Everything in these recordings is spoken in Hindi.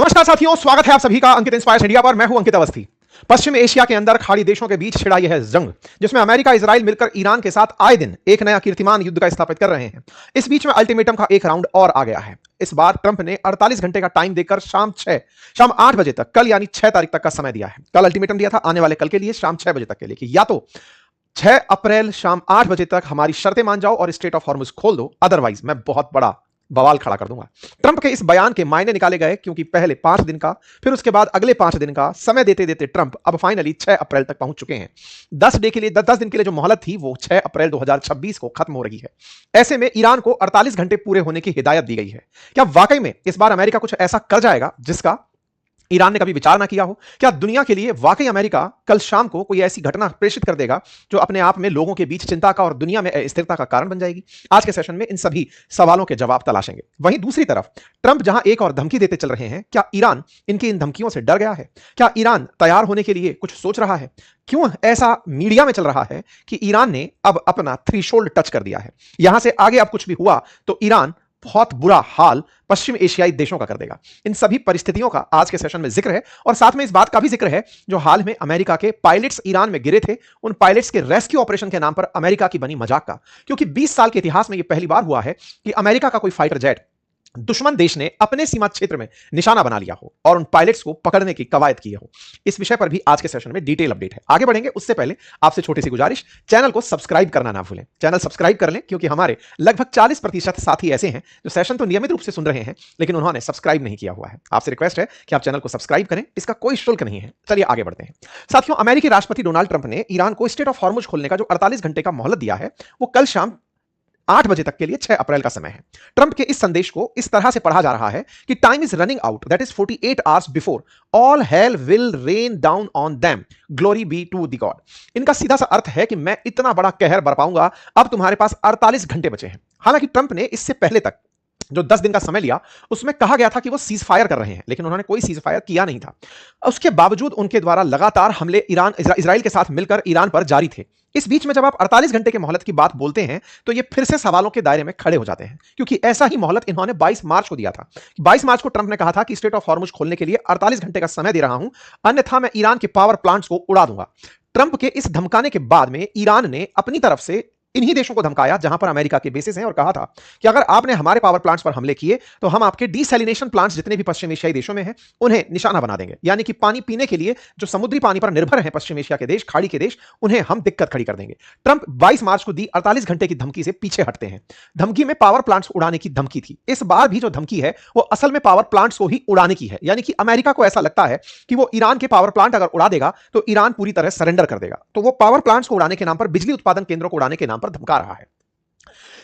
नमस्कार साथियों, स्वागत है आप सभी का अंकित इंस्पायर्स इंडिया पर। मैं हूं अंकित अवस्थी। पश्चिम एशिया के अंदर खाड़ी देशों के बीच छिड़ा यह है जंग, जिसमें अमेरिका इजराइल मिलकर ईरान के साथ आए दिन एक नया कीर्तिमान युद्ध का स्थापित कर रहे हैं। इस बीच में अल्टीमेटम का एक राउंड और आ गया है। इस बार ट्रंप ने 48 घंटे का टाइम देकर शाम 8 बजे तक, कल यानी 6 तारीख तक का समय दिया है। कल अल्टीमेटम दिया था आने वाले कल के लिए, शाम 6 बजे तक के लिए, कि या तो 6 अप्रैल शाम 8 बजे तक हमारी शर्तें मान जाओ और स्ट्रेट ऑफ हॉर्मुज खोल दो, अदरवाइज मैं बहुत बड़ा बवाल खड़ा कर दूंगा। ट्रंप के इस बयान के मायने निकाले गए, क्योंकि पहले 5 दिन का, फिर उसके बाद अगले 5 दिन का समय देते देते ट्रंप अब फाइनली 6 अप्रैल तक पहुंच चुके हैं। 10 दिन के लिए जो मोहलत थी वो 6 अप्रैल 2026 को खत्म हो रही है। ऐसे में ईरान को 48 घंटे पूरे होने की हिदायत दी गई है। क्या वाकई में इस बार अमेरिका कुछ ऐसा कर जाएगा जिसका ईरान ने कभी विचार ना किया हो? क्या दुनिया के लिए वाकई अमेरिका कल शाम को कोई ऐसी घटना प्रेषित कर देगा जो अपने आप में लोगों के बीच चिंता का और दुनिया में अस्थिरता का कारण बन जाएगी? आज के सेशन में इन सभी सवालों के जवाब तलाशेंगे। वहीं दूसरी तरफ ट्रंप जहां एक और धमकी देते चल रहे हैं, क्या ईरान इनकी इन धमकियों से डर गया है? क्या ईरान तैयार होने के लिए कुछ सोच रहा है? क्यों ऐसा मीडिया में चल रहा है कि ईरान ने अब अपना थ्रेशोल्ड टच कर दिया है? यहां से आगे अब कुछ भी हुआ तो ईरान बहुत बुरा हाल पश्चिम एशियाई देशों का कर देगा। इन सभी परिस्थितियों का आज के सेशन में जिक्र है, और साथ में इस बात का भी जिक्र है जो हाल में अमेरिका के पायलट्स ईरान में गिरे थे, उन पायलट्स के रेस्क्यू ऑपरेशन के नाम पर अमेरिका की बनी मजाक का। क्योंकि 20 साल के इतिहास में यह पहली बार हुआ है कि अमेरिका का कोई फाइटर जेट दुश्मन देश ने अपने सीमा क्षेत्र में निशाना बना लिया हो और उन पायलट्स को पकड़ने की कवायद की हो। इस विषय पर भी आज के सेशन में डिटेल अपडेट है। आगे बढ़ेंगे उससे पहले आपसे छोटी सी गुजारिश, चैनल को सब्सक्राइब करना ना भूलें। चैनल सब्सक्राइब कर लें, क्योंकि हमारे लगभग 40% साथी ऐसे हैं जो सेशन तो नियमित रूप से सुन रहे हैं लेकिन उन्होंने सब्सक्राइब नहीं किया हुआ है। आपसे रिक्वेस्ट है कि आप चैनल को सब्सक्राइब करें, इसका कोई शुल्क नहीं है। चलिए आगे बढ़ते हैं साथियों। अमेरिकी राष्ट्रपति डोनाल्ड ट्रंप ने ईरान को स्ट्रेट ऑफ हॉर्मुज खोलने का जो 48 घंटे का मोहलत दिया है, वो कल शाम 8 बजे तक के लिए 6 अप्रैल का समय है। ट्रंप के इस संदेश को इस तरह से पढ़ा जा रहा है कि time is running out, that is 48 hours before all hell will rain down on them, glory be to the god. इनका सीधा सा अर्थ है कि मैं इतना बड़ा कहर बरपाऊंगा, अब तुम्हारे पास 48 घंटे बचे हैं। हालांकि ट्रंप ने इससे पहले तक जो 10 दिन का समय लिया उसमें कहा गया था कि वो सीज फायर कर रहे हैं, लेकिन उन्होंने कोई सीज फायर किया नहीं था। उसके बावजूद उनके द्वारा लगातार हमले इजराइल के साथ मिलकर ईरान पर जारी थे। इस बीच में जब आप 48 घंटे के मोहलत की बात बोलते हैं तो ये फिर से सवालों के दायरे में खड़े हो जाते हैं, क्योंकि ऐसा ही मोहलत इन्होंने 22 मार्च को दिया था। 22 मार्च को ट्रंप ने कहा था कि स्ट्रेट ऑफ हॉर्मुज खोलने के लिए 48 घंटे का समय दे रहा हूं, अन्यथा मैं ईरान के पावर प्लांट्स को उड़ा दूंगा। ट्रंप के इस धमकाने के बाद में ईरान ने अपनी तरफ से इन्हीं देशों को धमकाया जहां पर अमेरिका के बेसिस हैं, और कहा था कि अगर आपने हमारे पावर प्लांट्स पर हमले किए तो हम आपके डीसैलिनेशन प्लांट्स जितने भी पश्चिम एशियाई देशों में हैं उन्हें निशाना बना देंगे। यानी कि पानी पीने के लिए जो समुद्री पानी पर निर्भर हैं पश्चिम एशिया के देश, खाड़ी के देश, उन्हें हम दिक्कत खड़ी कर देंगे। ट्रंप 22 मार्च को दी 48 घंटे की धमकी से पीछे हटते हैं। धमकी में पावर प्लांट्स उड़ाने की धमकी थी। इस बार भी जो धमकी है वो असल में पावर प्लांट्स को ही उड़ाने की है। यानी कि अमेरिका को ऐसा लगता है कि वो ईरान के पावर प्लांट अगर उड़ा देगा तो ईरान पूरी तरह सरेंडर कर देगा, तो वो पावर प्लांट्स को उड़ाने के नाम पर, बिजली उत्पादन केंद्रों को उड़ाने के नाम पर धमका रहा है।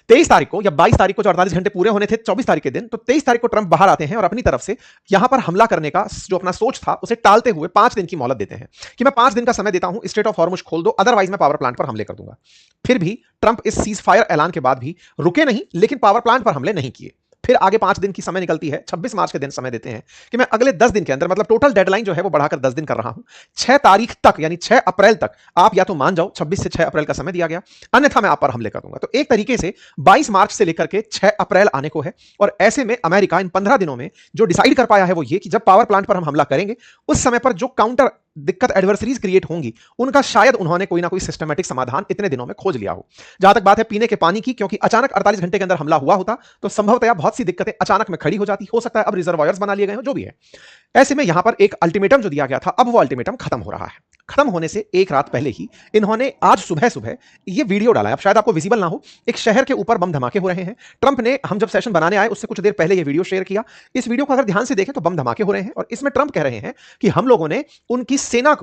23 तारीख को या 22 तारीख को जो 48 घंटे पूरे होने थे 24 तारीख के दिन, तो 23 तारीख को ट्रंप बाहर आते हैं और अपनी तरफ से यहां पर हमला करने का जो अपना सोच था उसे टालते हुए 5 दिन की मोहलत देते हैं कि मैं 5 दिन का समय देता हूं, स्ट्रेट ऑफ हॉर्मुज खोल दो, अदरवाइज मैं पावर प्लांट पर हमले कर दूंगा। फिर भी ट्रंप इस सीज फायर ऐलान के बाद भी रुके नहीं, लेकिन पावर प्लांट पर हमले नहीं किए। फिर आगे 5 दिन की समय निकलती है, 26 मार्च के दिन समय देते हैं कि मैं अगले 10 दिन के अंदर, मतलब टोटल डेडलाइन जो है वो बढ़ाकर 10 दिन कर रहा हूं, 6 तारीख तक यानी 6 अप्रैल तक आप या तो मान जाओ, 26 से 6 अप्रैल का समय दिया गया, अन्यथा मैं आप पर हमले कर दूंगा। तो एक तरीके से 22 मार्च से लेकर के 6 अप्रैल आने को है, और ऐसे में अमेरिका इन 15 दिनों में जो डिसाइड कर पाया है वो ये कि जब पावर प्लांट पर हम हमला करेंगे उस समय पर जो काउंटर दिक्कत एडवर्सरीज क्रिएट होंगी उनका शायद उन्होंने कोई ना कोई सिस्टमैटिक समाधान इतने दिनों में खोज लिया हो। जहां तक बात है पीने के पानी की, क्योंकि अचानक 48 घंटे के अंदर हमला हुआ होता तो संभवतया बहुत सी दिक्कतें अचानक में खड़ी हो जाती, हो सकता है अब रिजर्वायर्स बना लिए गए हो, जो भी है। ऐसे में यहां पर एक अल्टीमेटम जो दिया गया था, अब वो अल्टीमेटम खत्म हो रहा है। खत्म होने से एक रात पहले ही इन्होंने आज सुबह सुबह ये वीडियो डाला है, अब शायद आपको विजिबल ना हो, एक शहर के ऊपर बम धमाके हो रहे हैं। ट्रंप ने, हम जब सेशन बनाने आए उससे कुछ देर पहले ये वीडियो शेयर किया। इस वीडियो को अगर ध्यान से देखें तो बम धमाके हो रहे हैं, और इसमें ट्रंप कह रहे हैं कि हम लोगों ने उनकी सेना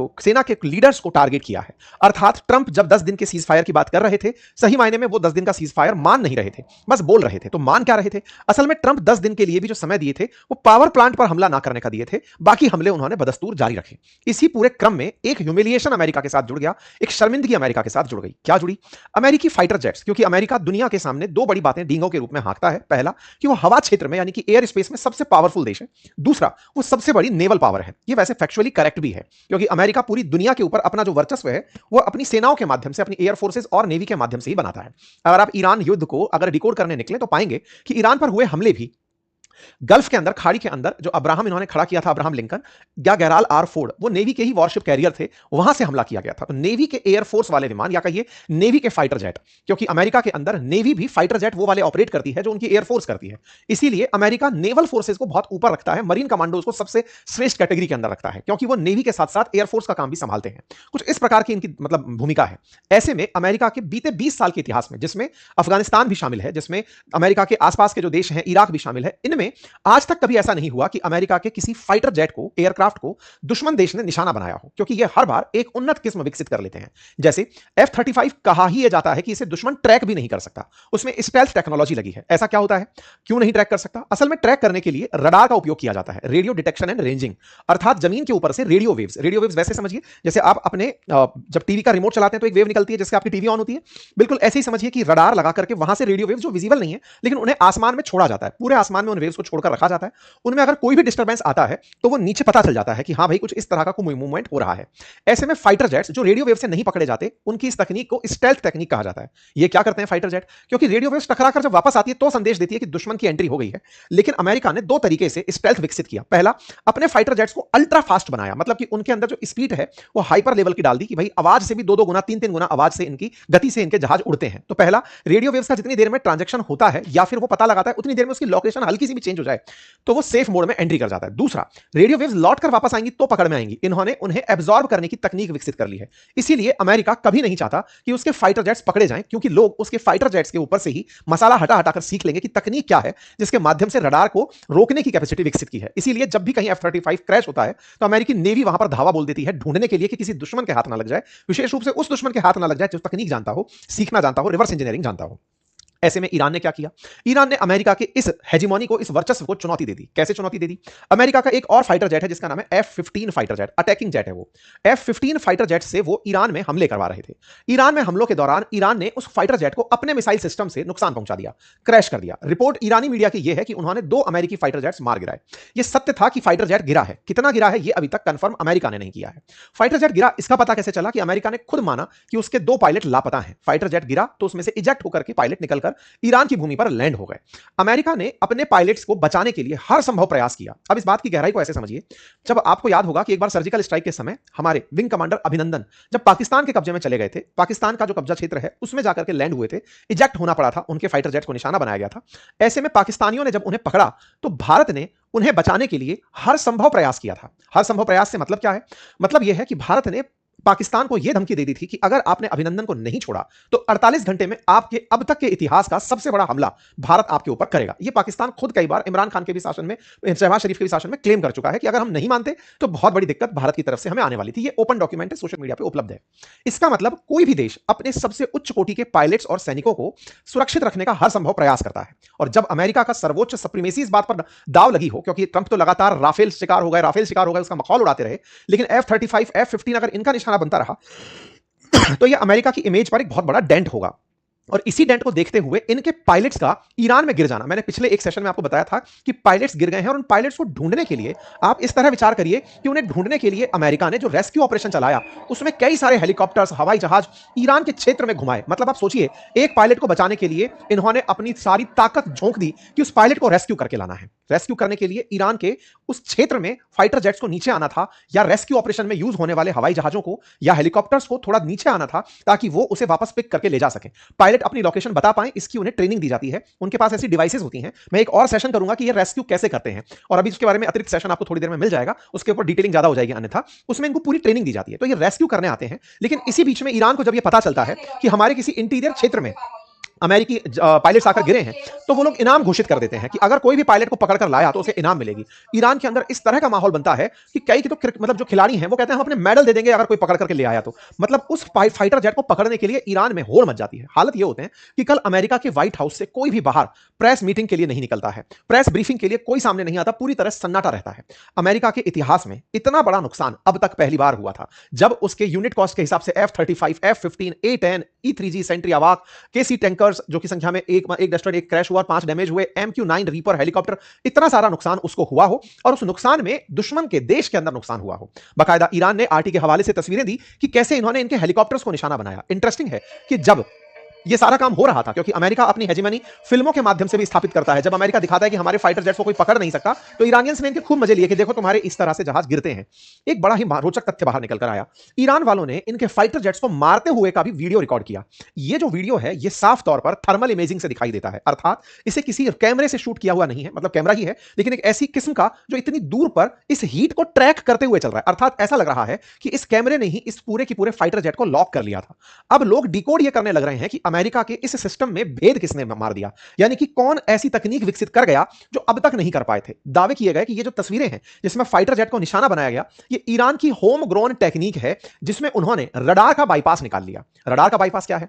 के लीडर्स को टारगेट किया है। अर्थात ट्रंप जब 10 दिन के सीज फायर की बात कर रहे थे, सही मायने में वो 10 दिन का सीज फायर मान नहीं रहे थे, बस बोल रहे थे। तो मान क्या रहे थे? असल में ट्रंप 10 दिन के लिए भी जो समय दिए थे वो पावर प्लांट पर हमला ना करने का दिए थे, बाकी हमले उन्होंने बदस्तूर जारी रखे। इसी पूरे क्रम में एक ह्यूमिलिएशन अमेरिका के साथ जुड़ गया, एक शर्मिंदगी अमेरिका के साथ जुड़ गई। क्या जुड़ी? अमेरिकी फाइटर जेट्स, क्योंकि अमेरिका दुनिया के सामने 2 बड़ी बातें डींगों के रूप में हाँकता है। पहला कि वो हवा क्षेत्र में यानी कि एयर स्पेस में सबसे पावरफुल देश है। दूसरा, वो सबसे बड़ी नेवल पावर है। ये वैसे फैक्चुअली करेक्ट भी है, क्योंकि अमेरिका पूरी दुनिया के ऊपर अपना जो वर्चस्व है वो अपनी सेनाओं के माध्यम से, अपनी एयर फोर्सेस और नेवी के माध्यम से ही बनाता है। अगर आप ईरान युद्ध को अगर डिकोड करने निकले तो पाएंगे कि ईरान पर हुए हमले भी गल्फ के अंदर, खाड़ी के अंदर जो अब्राहम इन्होंने खड़ा किया था, अब्राहम लिंकन या गैराल आर फोर्ड, वो नेवी के ही वॉरशिप कैरियर थे, वहां से हमला किया गया था। तो नेवी के एयरफोर्स वाले विमान या कहिए नेवी के फाइटर जेट, क्योंकि अमेरिका के अंदर नेवी भी फाइटर जेट वो वाले ऑपरेट करती है जो उनकी एयरफोर्स करती है, इसीलिए अमेरिका नेवल फोर्सेस को बहुत ऊपर रखता है, मरीन कमांडोज को सबसे श्रेष्ठ कैटेगरी के अंदर रखता है, क्योंकि वो नेवी के साथ साथ एयरफोर्स का काम भी संभालते हैं। कुछ इस प्रकार की इनकी मतलब भूमिका है। ऐसे में अमेरिका के बीते 20 साल के इतिहास में, जिसमें अफगानिस्तान भी शामिल है, जिसमें अमेरिका के आसपास के जो देश हैं, इराक भी शामिल है, इनमें आज तक कभी ऐसा नहीं हुआ कि अमेरिका के किसी फाइटर जेट को, एयरक्राफ्ट को दुश्मन देश ने निशाना बनाया हो, क्योंकि यह हर बार एक उन्नत किस्म विकसित कर लेते हैं। जैसे F-35 कहा ही जाता है कि इसे दुश्मन ट्रैक भी नहीं कर सकता, उसमें स्टेल्थ टेक्नोलॉजी लगी है। ऐसा क्या होता है, क्यों नहीं ट्रैक कर सकता? असल में ट्रैक करने के लिए रडार का उपयोग किया जाता है, रेडियो डिटेक्शन एंड रेंजिंग, अर्थात जमीन के ऊपर से रेडियो वेव्स। रेडियो वेव्स वैसे समझिए जैसे आप अपने जब टीवी का रिमोट चलाते हैं तो एक वेव निकलती है जिससे आपकी टीवी ऑन होती है, बिल्कुल ऐसे ही समझिए कि रडार लगा करके वहां से रेडियो वेव्स जो विजिबल नहीं है लेकिन उन्हें आसमान में छोड़ा जाता है, पूरे आसमान में उन वेव्स को छोड़कर रखा जाता है। उनमें अगर कोई भी डिस्टर्बेंस आता है तो वो नीचे पता चल जाता है कि हाँ भाई कुछ इस तरह का कोई मूवमेंट हो रहा है। ऐसे में फाइटर जेट्स जो रेडियो वेव से नहीं पकड़े जाते, उनकी इस तकनीक को स्टेल्थ टेक्निक कहा जाता है। ये क्या करते हैं फाइटर जेट, क्योंकि रेडियो वेव्स टकराकर जब वापस आती है तो संदेश देती है कि दुश्मन की एंट्री हो गई है। लेकिन अमेरिका ने दो तरीके से स्टेल्थ विकसित किया। पहला, अपने फाइटर जेट्स को अल्ट्रा फास्ट बनाया, मतलब कि उनके अंदर जो स्पीड है वो हाइपर लेवल की डाल दी कि भाई आवाज से भी दो गुना, तीन गुना आवाज से इनकी गति से इनके जहाज उड़ते हैं। तो पहला, रेडियो वेव्स का जितनी देर में ट्रांजैक्शन होता है या फिर वो पता लगाता है उतनी देर में उसकी लोकेशन हल्की सी भी चेंज हो जाए तो वो सेफ मोड में एंट्री कर जाता है। दूसरा, रेडियो वेव्स लौट कर वापस आएंगी तो पकड़ में आएंगी। इन्होंने उन्हें एब्जॉर्ब करने की तकनीक विकसित कर ली है। इसीलिए अमेरिका कभी नहीं चाहता कि उसके फाइटर जेट्स पकड़े जाएं, क्योंकि लोग उसके फाइटर जेट्स के ऊपर से ही मसाला हटा हटाकर सीख लेंगे कि तकनीक क्या है जिसके माध्यम से रडार को रोकने की कैपेसिटी विकसित की है। इसीलिए जब भी कहीं F-35 क्रैश होता है तो अमेरिकी नेवी वहां पर धावा बोल देती है ढूंढने के लिए कि किसी दुश्मन के हाथ ना लग जाए, विशेष रूप से उस दुश्मन के हाथ ना लग जाए जो तकनीक जानता हो, सीखना जानता हो, रिवर्स इंजीनियरिंग जानता हो। ऐसे में ईरान ने क्या किया, ईरान ने अमेरिका के इस हेजिमोनी को, इस वर्चस्व को चुनौती दे दी। कैसे चुनौती दे दी? अमेरिका का एक और फाइटर जेट है जिसका नाम है F-15 fighter jet, attacking jet है वो। F-15 फाइटर जेट से वो ईरान में हमले करवा रहे थे। ईरान में हमलों के दौरान ईरान ने उस फाइटर जेट को अपने मिसाइल सिस्टम से नुकसान पहुंचा दिया, क्रैश कर दिया। रिपोर्ट ईरानी मीडिया की यह है कि उन्होंने 2 अमेरिकी फाइटर जेट्स मार गिराए। यह सत्य था कि फाइटर जेट गिरा है, कितना गिरा है यह अभी तक कंफर्म अमेरिका ने नहीं किया है। फाइटर जेट गिरा इसका पता कैसे चला कि अमेरिका ने खुद माना कि उसके 2 पायलट लापता हैं। फाइटर जेट गिरा तो उसमें से इजेक्ट होकर के पायलट निकलकर ईरान की पर लैंड हो गए। अमेरिका ने अपने पायलट्स को बचाने के लिए हर संभव प्रयास किया। अब इस बात की गहराई को ऐसे समझिए, जब आपको याद होगा कि एक बार सर्जिकल स्ट्राइक के समय हमारे विंग कमांडर अभिनंदन जब पाकिस्तान के कब्जे में चले गए थे, पाकिस्तान का जो कब्जा क्षेत्र है उसमें जाकर के लैंड हुए थे, इजेक्ट होना पड़ा था, उनके फाइटर जेट को निशाना बनाया गया था। ऐसे में पाकिस्तानियों ने जब उन्हें पकड़ा तो भारत ने उन्हें बचाने के लिए हर संभव प्रयास किया था। हर संभव प्रयास से मतलब क्या है? मतलब यह है कि भारत ने पाकिस्तान को यह धमकी दे दी थी कि अगर आपने अभिनंदन को नहीं छोड़ा तो 48 घंटे में आपके अब तक के इतिहास का सबसे बड़ा हमला भारत आपके ऊपर करेगा। यह पाकिस्तान खुद कई बार इमरान खान के भी शासन में, शहबाज शरीफ के भी शासन में क्लेम कर चुका है कि अगर हम नहीं मानते तो बहुत बड़ी दिक्कत भारत की तरफ से हमें आने वाली थी। यह ओपन डॉक्यूमेंट है, सोशल मीडिया पर उपलब्ध है। इसका मतलब कोई भी देश अपने सबसे उच्च कोटि के पायलट्स और सैनिकों को सुरक्षित रखने का हर संभव प्रयास करता है। और जब अमेरिका का सर्वोच्च सप्रीमेसी इस बात पर दाव लगी हो, क्योंकि ट्रंप तो लगातार राफेल शिकार हो गए, उसका मखौल उड़ाते रहे, लेकिन F-35 F-15 अगर इनका निशाना बनता रहा तो यह अमेरिका की इमेज पर एक बहुत बड़ा डेंट होगा। और इसी डेंट को देखते हुए इनके पायलट्स का ईरान में गिर जाना, मैंने पिछले एक सेशन में आपको बताया था कि पायलट्स गिर गए हैं और उन पायलट्स को ढूंढने के लिए आप इस तरह विचार करिए कि उन्हें ढूंढने के लिए अमेरिका ने जो रेस्क्यू ऑपरेशन चलाया उसमें कई सारे हेलीकॉप्टर्स, हवाई जहाज ईरान के क्षेत्र में घुमाए। मतलब आप सोचिए, एक पायलट को बचाने के लिए इन्होंने अपनी सारी ताकत झोंक दी कि उस पायलट को रेस्क्यू करके लाना है। रेस्क्यू करने के लिए ईरान के उस क्षेत्र में फाइटर जेट्स को नीचे आना था, या रेस्क्यू ऑपरेशन में यूज होने वाले हवाई जहाजों को या हेलीकॉप्टर्स को थोड़ा नीचे आना था ताकि वो उसे वापस पिक करके ले जा सके, पायलट अपनी लोकेशन बता पाए। इसकी उन्हें ट्रेनिंग दी जाती है, उनके पास ऐसी डिवाइसेस होती हैं। मैं एक और सेशन करूंगा कि ये रेस्क्यू कैसे करते हैं, और अभी उसके बारे में अतिरिक्त सेशन आपको थोड़ी देर में मिल जाएगा, उसके ऊपर डिटेलिंग ज्यादा हो जाएगी, अन्यथा उसमें इनको पूरी ट्रेनिंग दी जाती है। तो ये रेस्क्यू करने आते हैं, लेकिन इसी बीच में ईरान को जब ये पता चलता है कि हमारे किसी इंटीरियर क्षेत्र में अमेरिकी पायलट्स आकर गिरे हैं तो वो लोग इनाम घोषित कर देते हैं कि अगर कोई भी पायलट को पकड़कर लाया तो उसे इनाम मिलेगी। ईरान के अंदर इस तरह का माहौल बनता है कि कई तो मतलब जो खिलाड़ी हैं वो कहते हैं हम अपने मेडल दे देंगे अगर कोई पकड़ करके ले आया तो। मतलब उस फाइटर जेट को पकड़ने के लिए ईरान में होड़ मच जाती है। हालत ये होते हैं कि कल अमेरिका के व्हाइट हाउस से कोई भी बाहर प्रेस मीटिंग के लिए नहीं निकलता है, प्रेस ब्रीफिंग के लिए कोई सामने नहीं आता, पूरी तरह सन्नाटा रहता है। अमेरिका के इतिहास में इतना बड़ा नुकसान अब तक पहली बार हुआ था जब उसके यूनिट कॉस्ट के हिसाब से F-35, F-15, A-10, E-3G Sentry अवाक, KC टैंकर्स जो कि संख्या में एक डस्टर, एक क्रैश हुआ, 5 डैमेज हुए, MQ-9 रीपर हेलीकॉप्टर, इतना सारा नुकसान उसको हुआ हो और उस नुकसान में दुश्मन के देश के अंदर नुकसान हुआ हो। बाकायदा ईरान ने RT के हवाले से तस्वीरें दी कि कैसे इन्होंने इनके हेलीकॉप्टर्स को निशाना बनाया। इंटरेस्टिंग है कि जब ये सारा काम हो रहा था क्योंकि अमेरिका अपनी हेजेमनी फिल्मों के माध्यम से भी स्थापित करता है। जब अमेरिका दिखाता है कि हमारे फाइटर जेट्स को कोई पकड़ नहीं सकता, तो ईरानियंस ने इनके खूब मजे लिए कि देखो तुम्हारे इस तरह से जहाज गिरते हैं। एक बड़ा ही रोचक तथ्य बाहर निकल कर आया। ईरान वालों ने इनके फाइटर जेट्स को मारते हुए का भी वीडियो रिकॉर्ड किया। ये जो वीडियो है ये साफ तौर पर थर्मल इमेजिंग से दिखाई देता है, अर्थात इसे किसी कैमरे से शूट किया हुआ नहीं है, मतलब कैमरा ही है लेकिन एक ऐसी किस्म का जो इतनी दूर पर इस हीट को ट्रैक करते हुए चल रहा है। अर्थात ऐसा लग रहा है कि इस कैमरे ने ही इस पूरे की पूरे फाइटर जेट को लॉक कर लिया था। अब लोग डिकोड ये करने लग रहे हैं कि अमेरिका के इस सिस्टम में भेद किसने मार दिया, यानी कि कौन ऐसी तकनीक विकसित कर गया जो अब तक नहीं कर पाए थे। दावे किए गए कि ये जो तस्वीरें हैं जिसमें फाइटर जेट को निशाना बनाया गया, ये ईरान की होम ग्रोन टेक्निक है जिसमें उन्होंने रडार का बाईपास निकाल लिया। रडार का बाईपास क्या है?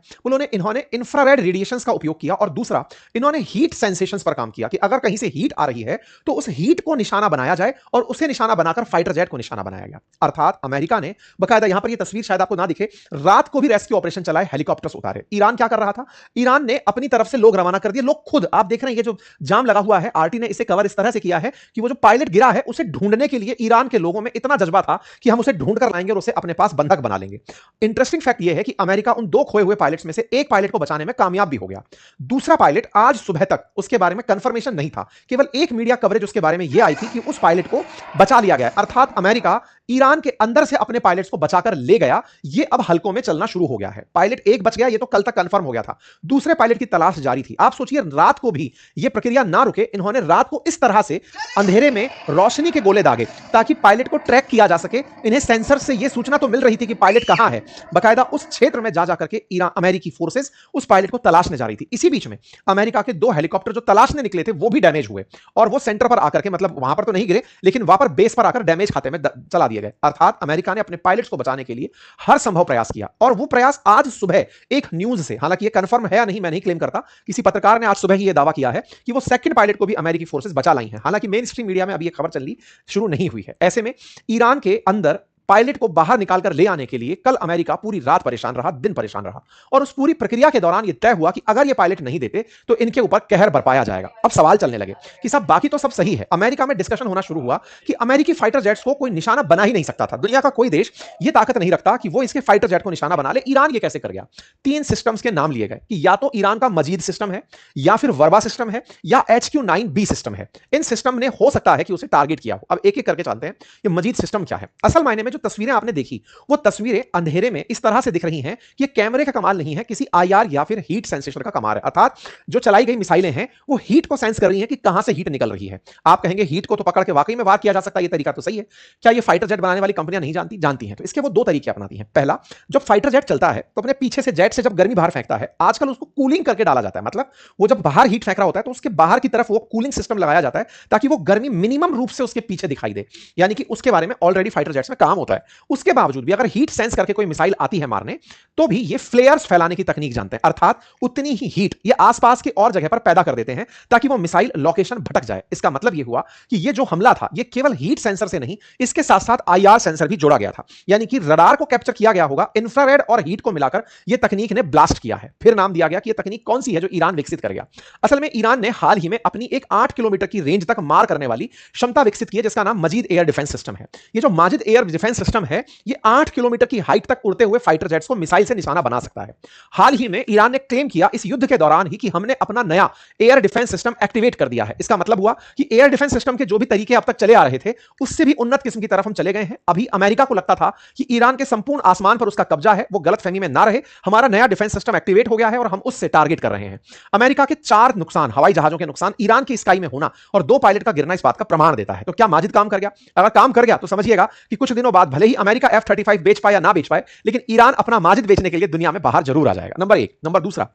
इन्होंने इंफ्रारेड रेडिएशंस का उपयोग किया और दूसरा इन्होंने हीट सेंसेशंस पर काम किया कि अगर कहीं से हीट आ रही है तो उस हीट को निशाना बनाया जाए और उसे निशाना बनाकर फाइटर जेट को निशाना बनाया गया। अर्थात अमेरिका ने बकायदा, यहां पर यह तस्वीर शायद आपको ना दिखे, रात को भी रेस्क्यू ऑपरेशन चलाए, हेलीकॉप्टर्स उतारे। ईरान क्या कर रहा था? ईरान ने अपनी तरफ से लोग रवाना कर दिए। लोग खुद, आप देख रहे हैं ये जो जाम लगा हुआ है, आरटी ने इसे कवर इस तरह से किया है कि वो जो पायलट गिरा है उसे ढूंढने के लिए ईरान के लोगों में इतना जज्बा था कि हम उसे ढूंढ कर लाएंगे और उसे अपने पास बंधक बना लेंगे। इंटरेस्टिंग फैक्ट यह है कि अमेरिका उन 2 खोए हुए पायलट्स में से एक पायलट को बचाने में कामयाब भी हो गया। दूसरा पायलट आज सुबह तक उसके बारे में कंफर्मेशन नहीं था, केवल एक मीडिया कवरेज उसके बारे में यह आई थी कि उस पायलट को बचा लिया गया। अर्थात अमेरिका ईरान के अंदर से अपने पायलट्स को बचाकर ले गया। यह अब हल्कों में चलना शुरू हो गया है। पायलट एक बच गया, यह तो कल तक कंफर्म हो गया था। दूसरे पायलट की तलाश जारी थी। आप सोचिए रात को भी यह प्रक्रिया ना रुके, इन्होंने रात को इस तरह से अंधेरे में रोशनी के गोले दागे ताकि पायलट को ट्रैक किया जा सके। इन्हें सेंसर से यह सूचना तो मिल रही थी कि पायलट कहां है, बकायदा उस क्षेत्र में जा जाकर के ईरान अमेरिकी फोर्सेस उस पायलट को तलाशने जा रही थी। इसी बीच में अमेरिका के 2 हेलीकॉप्टर जो तलाशने निकले थे वो भी डैमेज हुए और वो सेंटर पर आकर के, मतलब वहां पर तो नहीं गिरे लेकिन वहां पर बेस पर आकर डैमेज खाते में चला दिए गए। अर्थात अमेरिका ने अपने पायलट्स को बचाने के लिए हर संभव प्रयास किया और वो प्रयास आज सुबह एक न्यूज से, हालांकि ये कंफर्म है या नहीं मैं नहीं क्लेम करता, किसी पत्रकार ने आज सुबह ही ये दावा किया है कि वो सेकंड पायलट को भी अमेरिकी फोर्सेस बचा लाई हैं। हालांकि मेन स्ट्रीम मीडिया में अभी ये खबर चलनी शुरू नहीं हुई है। ऐसे में ईरान के अंदर पायलट को बाहर निकालकर ले आने के लिए कल अमेरिका पूरी रात परेशान रहा, दिन परेशान रहा और उस पूरी प्रक्रिया के दौरान यह तय हुआ कि अगर ये पायलट नहीं देते तो इनके ऊपर कहर बरपाया जाएगा। अब सवाल चलने लगे कि सब बाकी तो सब सही है। अमेरिका में डिस्कशन होना शुरू हुआ कि अमेरिकी फाइटर जेट्स को कोई निशाना बना ही नहीं सकता था। दुनिया का कोई देश यह ताकत नहीं रखता कि वो इसके फाइटर जेट को निशाना बना ले। ईरान ये कैसे कर गया? 3 सिस्टम्स के नाम लिए गए कि या तो ईरान का मजीद सिस्टम है, या फिर वर्बा सिस्टम है, या HQ-9B सिस्टम है। इन सिस्टम ने हो सकता है कि उसे टारगेट किया हो। अब एक एक करके चलते हैं। ये मजीद सिस्टम क्या है? असल मायने में जो तस्वीरें आपने देखी वो तस्वीरें अंधेरे में इस तरह से दिख रही हैं कि ये कैमरे का कमाल नहीं है, किसी IR या फिर हीट सेंसेशन का कमाल है। अर्थात जो चलाई गई मिसाइलें हैं वो हीट को सेंस कर रही हैं कि कहां से हीट निकल रही है। आप कहेंगे हीट को तो पकड़ के वाकई में वार किया जा सकता है, ये तरीका तो सही है। क्या ये फाइटर जेट बनाने वाली कंपनियां नहीं जानती? जानती हैं। तो इसके वो 2 तरीके अपनाती हैं। पहला, जब फाइटर जेट चलता है तो अपने पीछे से जेट से जब गर्मी बाहर फेंकता है, आजकल उसको कूलिंग करके डाला जाता है। मतलब वो जब बाहर हीट फेंक रहा होता है तो उसके बाहर की तरफ वो कूलिंग सिस्टम लगाया जाता है ताकि वो गर्मी मिनिमम रूप से उसके पीछे दिखाई दे, यानी कि उसके बारे में ऑलरेडी फाइटर जेट्स में काम होता है। उसके बावजूद भी अगर हीट सेंस करके कोई मिसाइल आती है मारने, तो भी ये फ्लेयर्स फैलाने की तकनीक जानते हैं। अर्थात उतनी ही हीट ये आसपास की और जगह पर पैदा कर देते हैं ताकि वो मिसाइल लोकेशन भटक जाए। इसका मतलब ये हुआ कि ये जो हमला था ये केवल हीट सेंसर से नहीं, इसके साथ साथ IR सेंसर भी जोड़ा गया था, यानी कि रडार को कैप्चर किया गया होगा। इंफ्रारेड और हीट को मिलाकर यह तकनीक ने ब्लास्ट किया है। फिर नाम दिया गया कि यह तकनीक कौन सी है जो ईरान विकसित कर गया। असल में ईरान ने हाल ही में अपनी एक 8 किलोमीटर की रेंज तक मार करने वाली क्षमता विकसित की है जिसका नाम मजीद एयर डिफेंस सिस्टम है। ये जो माजिद एयर डिफेंस सिस्टम है ये 8 किलोमीटर की हाइट तक उड़ते हुए फाइटर जेट्स को मिसाइल से निशाना बना सकता है। हाल ही में ईरान ने क्लेम किया इस युद्ध के दौरान ही कि हमने अपना नया एयर डिफेंस सिस्टम एक्टिवेट कर दिया है। इसका मतलब हुआ कि एयर डिफेंस सिस्टम के जो भी तरीके अब तक चले आ रहे थे उससे भी उन्नत किस्म की तरफ हम चले गए हैं। अभी अमेरिका को लगता था कि ईरान के संपूर्ण आसमान पर उसका कब्जा है, वो गलतफहमी में ना रहे। हमारा नया डिफेंस सिस्टम एक्टिवेट हो गया है और हम उससे टारगेट कर रहे हैं। अमेरिका के 4 नुकसान, हवाई जहाजों के नुकसान, ईरान की स्काई में होना और 2 पायलट का गिरना इस बात का प्रमाण देता है। तो क्या माजिद काम कर गया? अगर काम कर गया तो समझिएगा कि कुछ दिनों बाद भले ही अमेरिका F-35 बेच पाए या ना बेच पाए, लेकिन ईरान अपना माजिद बेचने के लिए दुनिया में बाहर जरूर आ जाएगा। नंबर 1। नंबर दूसरा,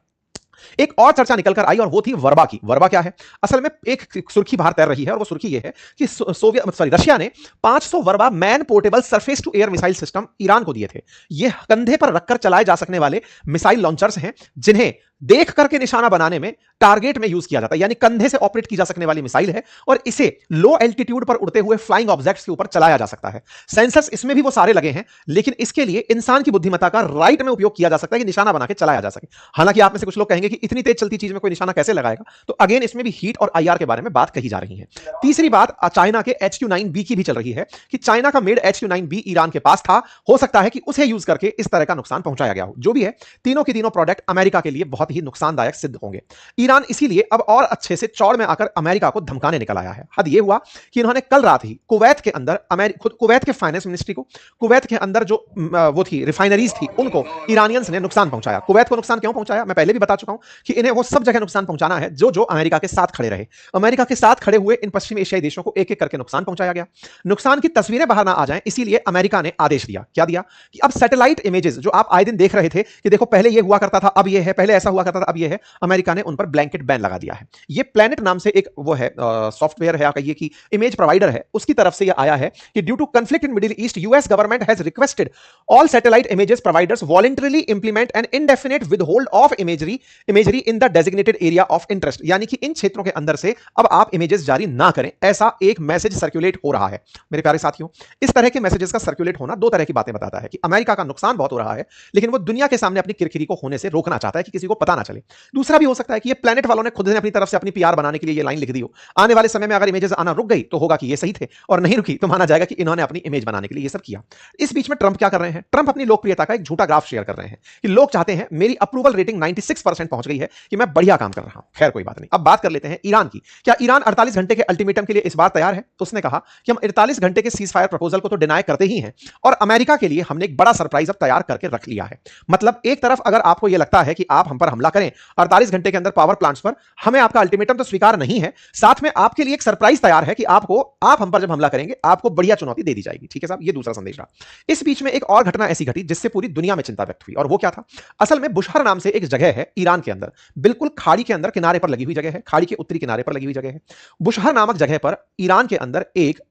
एक और चर्चा निकलकर आई और वो थी वर्बा की। वर्बा क्या है? असल में एक सुर्खी बाहर तैर रही है और वो सुर्खी ये है कि रशिया ने 500 Verba man portable surface to air missile system Iran को दिए थे। ये कंधे पर रखकर चलाए जा सकने वाले मिसाइल लॉन्चर्स हैं जिन्हें देख करके निशाना बनाने में, टारगेट में यूज किया जाता है, यानी कंधे से ऑपरेट की जा सकने वाली मिसाइल है और इसे लो एल्टीट्यूड पर उड़ते हुए फ्लाइंग ऑब्जेक्ट्स के ऊपर चलाया जा सकता है। सेंसर्स इसमें भी वो सारे लगे हैं, लेकिन इसके लिए इंसान की बुद्धिमत्ता का राइट में उपयोग किया जा सकता है कि निशाना बना के चलाया जा सके। हालांकि आप में से कुछ लोग कहेंगे कहेंगे कि इतनी तेज चलती चीज में कोई निशाना कैसे लगाएगा, तो अगेन इसमें भी हीट और आईआर के बारे में बात कही जा रही है। तीसरी बात चाइना के HQ-9B की भी चल रही है कि चाइना का मेड HQ-9B ईरान के पास था, हो सकता है कि उसे यूज करके इस तरह का नुकसान पहुंचाया गया हो। जो भी है, तीनों के तीनों प्रोडक्ट अमेरिका के लिए बहुत ही नुकसानदायक सिद्ध होंगे। ईरान इसीलिए अब और अच्छे से चौड़ में आकर अमेरिका को धमकाने निकल आया है। हद यह हुआ कि इन्होंने कल रात ही कुवैत के अंदर खुद कुवैत के फाइनेंस मिनिस्ट्री को, कुवैत के अंदर जो वो थी रिफाइनरीज थी, उनको ईरानियंस ने नुकसान पहुंचाया। कुवैत को नुकसान क्यों पहुंचाया, मैं पहले भी बता चुका हूं कि इन्हें वो सब जगह नुकसान पहुंचाना है जो जो अमेरिका के साथ खड़े रहे। अमेरिका के साथ खड़े हुए इन पश्चिमी एशियाई देशों को एक एक करके नुकसान पहुंचाया गया। नुकसान की तस्वीरें बाहर ना आ जाएं, इसीलिए अमेरिका ने आदेश दिया। क्या दिया कि अब सैटेलाइट इमेजेस जो आप आए दिन देख रहे थे कि देखो पहले ये हुआ करता था, अब ये है, पहले ऐसा हुआ करता था, अब ये है, अमेरिका ने उन पर ब्लैंकेट बैन लगा दिया है। ये प्लैनेट नाम से एक वो है सॉफ्टवेयर है, कहिए कि इमेज प्रोवाइडर है, उसकी तरफ से ये आया है कि due to conflict in Middle East, US government has requested all satellite images providers voluntarily implement an indefinite withhold of imagery in the designated area of interest. यानी कि इन क्षेत्रों के अंदर से अब आप इमेजेस जारी ना करें, ऐसा एक मैसेज सर्कुलेट हो रहा है। मेरे प्यारे साथियों, इस तरह के मैसेजेस का सर्कुलेट होना दो तरह की बातें बताता है कि अमेरिका का नुकसान बहुत हो रहा है, लेकिन वो दुनिया के सामने अपनी किरकिरी को होने से रोकना चाहता है कि किसी को पता ना चले। दूसरा भी हो सकता है कि ये प्लैनेट वालों ने खुद ने अपनी तरफ से अपनी पीआर बनाने के लिए ये लाइन लिख दी हो, आने वाले समय में अगर इमेजेस आना रुक गई तो होगा कि ये सही थे, और नहीं रुकी तो माना जाएगा कि इन्होंने अपनी इमेज बनाने के लिए ये सब किया। इस बीच में ट्रंप क्या कर रहे हैं, ट्रंप अपनी लोकप्रियता का एक झूठा ग्राफ शेयर कर रहे हैं कि लोग चाहते हैं, मेरी अप्रूवल रेटिंग 96% पहुंच गई है कि मैं बढ़िया काम कर रहा हूं। खैर कोई बात नहीं, अब बात कर लेते हैं ईरान की। क्या ईरान 48 घंटे के अल्टीमेटम के लिए इस बार तैयार है? तो उसने कहा कि हम 48 घंटे के सीज फायर प्रपोजल को तो डिनाई करते ही हैं, और अमेरिका के लिए हमने एक बड़ा सरप्राइज अब तैयार करके रख लिया है। मतलब एक तरफ अगर आपको यह लगता है कि आप हम पर हमला करें 48 घंटे के अंदर पावर प्लांट्स पर, हमें आपका अल्टीमेटम तो स्वीकार नहीं है, साथ में आपके लिए एक सरप्राइज तैयार है कि आप हम पर जब हमला करेंगे आपको बढ़िया चुनौती दे दी जाएगी। ठीक है साहब, ये दूसरा संदेश रहा। इस बीच में एक और घटना ऐसी घटी जिससे पूरी दुनिया में चिंता व्यक्त हुई, और वो क्या था? असल में बुशहर नाम से एक जगह है ईरान के अंदर, बिल्कुल खाड़ी के अंदर किनारे पर लगी हुई जगह है, खाड़ी के उत्तरी किनारे पर लगी हुई जगह है। बुशहर नामक जगह पर ईरान के अंदर एक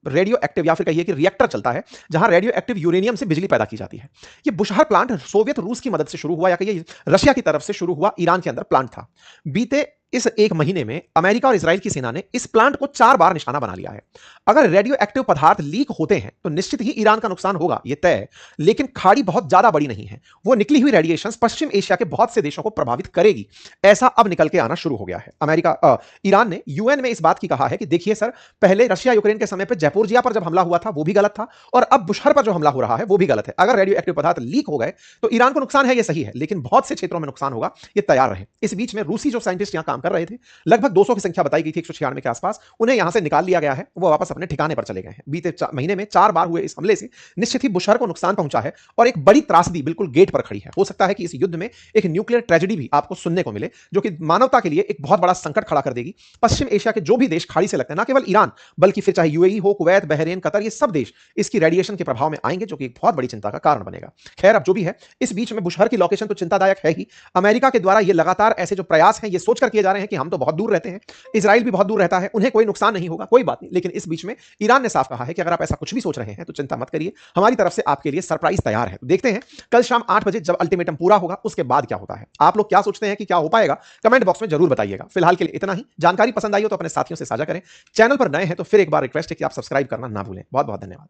रेडियो एक्टिव या फिर कहिए कि रिएक्टर चलता है, जहां रेडियो एक्टिव यूरेनियम से बिजली पैदा की जाती है। ये बुशहर प्लांट सोवियत रूस की मदद से शुरू हुआ, या कहिए रशिया की तरफ से शुरू हुआ ईरान के अंदर प्लांट था। बीते इस एक महीने में अमेरिका और इजराइल की सेना ने इस प्लांट को 4 बार निशाना बना लिया है। अगर रेडियो एक्टिव पदार्थ लीक होते हैं तो निश्चित ही ईरान का नुकसान होगा, यह तय है, लेकिन खाड़ी बहुत ज्यादा बड़ी नहीं है। वो निकली हुई रेडिएशन पश्चिम एशिया के बहुत से देशों को प्रभावित करेगी, ऐसा अब निकल के आना शुरू हो गया है। ईरान ने यूएन में इस बात की कहा है कि देखिए सर, पहले रशिया यूक्रेन के समय पर जयपुरजिया पर जब हमला हुआ था वो भी गलत था, और अब बुशहर पर जो हमला हो रहा है वो भी गलत है। अगर रेडियो एक्टिव पदार्थ लीक हो गए तो ईरान को नुकसान है, ये सही है, लेकिन बहुत से क्षेत्रों में नुकसान होगा, ये तैयार रहे। इस बीच में रूसी जो साइंटिस्ट यहां काम कर रहे थे, लगभग 200 की संख्या बताई गई थी, 196 के आसपास, उन्हें यहां से निकाल लिया गया है, वो वापस अपने ठिकाने पर चले गए हैं। बीते महीने में 4 बार हुए इस हमले से निश्चित ही बुशहर को नुकसान पहुंचा है, और एक बड़ी त्रासदी बिल्कुल गेट पर खड़ी है। हो सकता है कि इस युद्ध में एक न्यूक्लियर ट्रेजेडी भी आपको सुनने को मिले, जो कि मानवता के लिए एक बहुत बड़ा संकट खड़ा कर देगी। पश्चिम एशिया के जो भी देश खाड़ी से लगते हैं, ना केवल ईरान बल्कि फिर चाहे यूएई हो, कुवैत, बहरीन, कतर, ये सब देश इसकी रेडिएशन के प्रभाव में आएंगे, जो कि एक बहुत बड़ी चिंता का कारण बनेगा। खैर, अब जो भी है, इस बीच में बुशहर की लोकेशन तो चिंतादायक है ही। अमेरिका के द्वारा ये लगातार ऐसे जो प्रयास हैं, ये सोचकर किए जा रहे हैं कि हम तो बहुत दूर रहते हैं, इजराइल भी बहुत दूर रहता है, उन्हें कोई नुकसान नहीं होगा, कोई बात नहीं। लेकिन इस बीच में ईरान ने साफ कहा है कि अगर आप ऐसा कुछ भी सोच रहे हैं तो चिंता मत करिए, हमारी तरफ से आपके लिए सरप्राइज तैयार है। तो देखते हैं कल शाम 8 बजे जब अल्टीमेटम पूरा होगा उसके बाद क्या होता है। आप लोग क्या सोचते हैं कि क्या हो पाएगा, कमेंट बॉक्स में जरूर बताइएगा। फिलहाल के लिए इतना ही। जानकारी पसंद आई हो तो अपने साथियों से साझा करें। चैनल पर नए हैं तो फिर एक बार रिक्वेस्ट है कि आप सब्सक्राइब करना ना भूलें। बहुत बहुत धन्यवाद।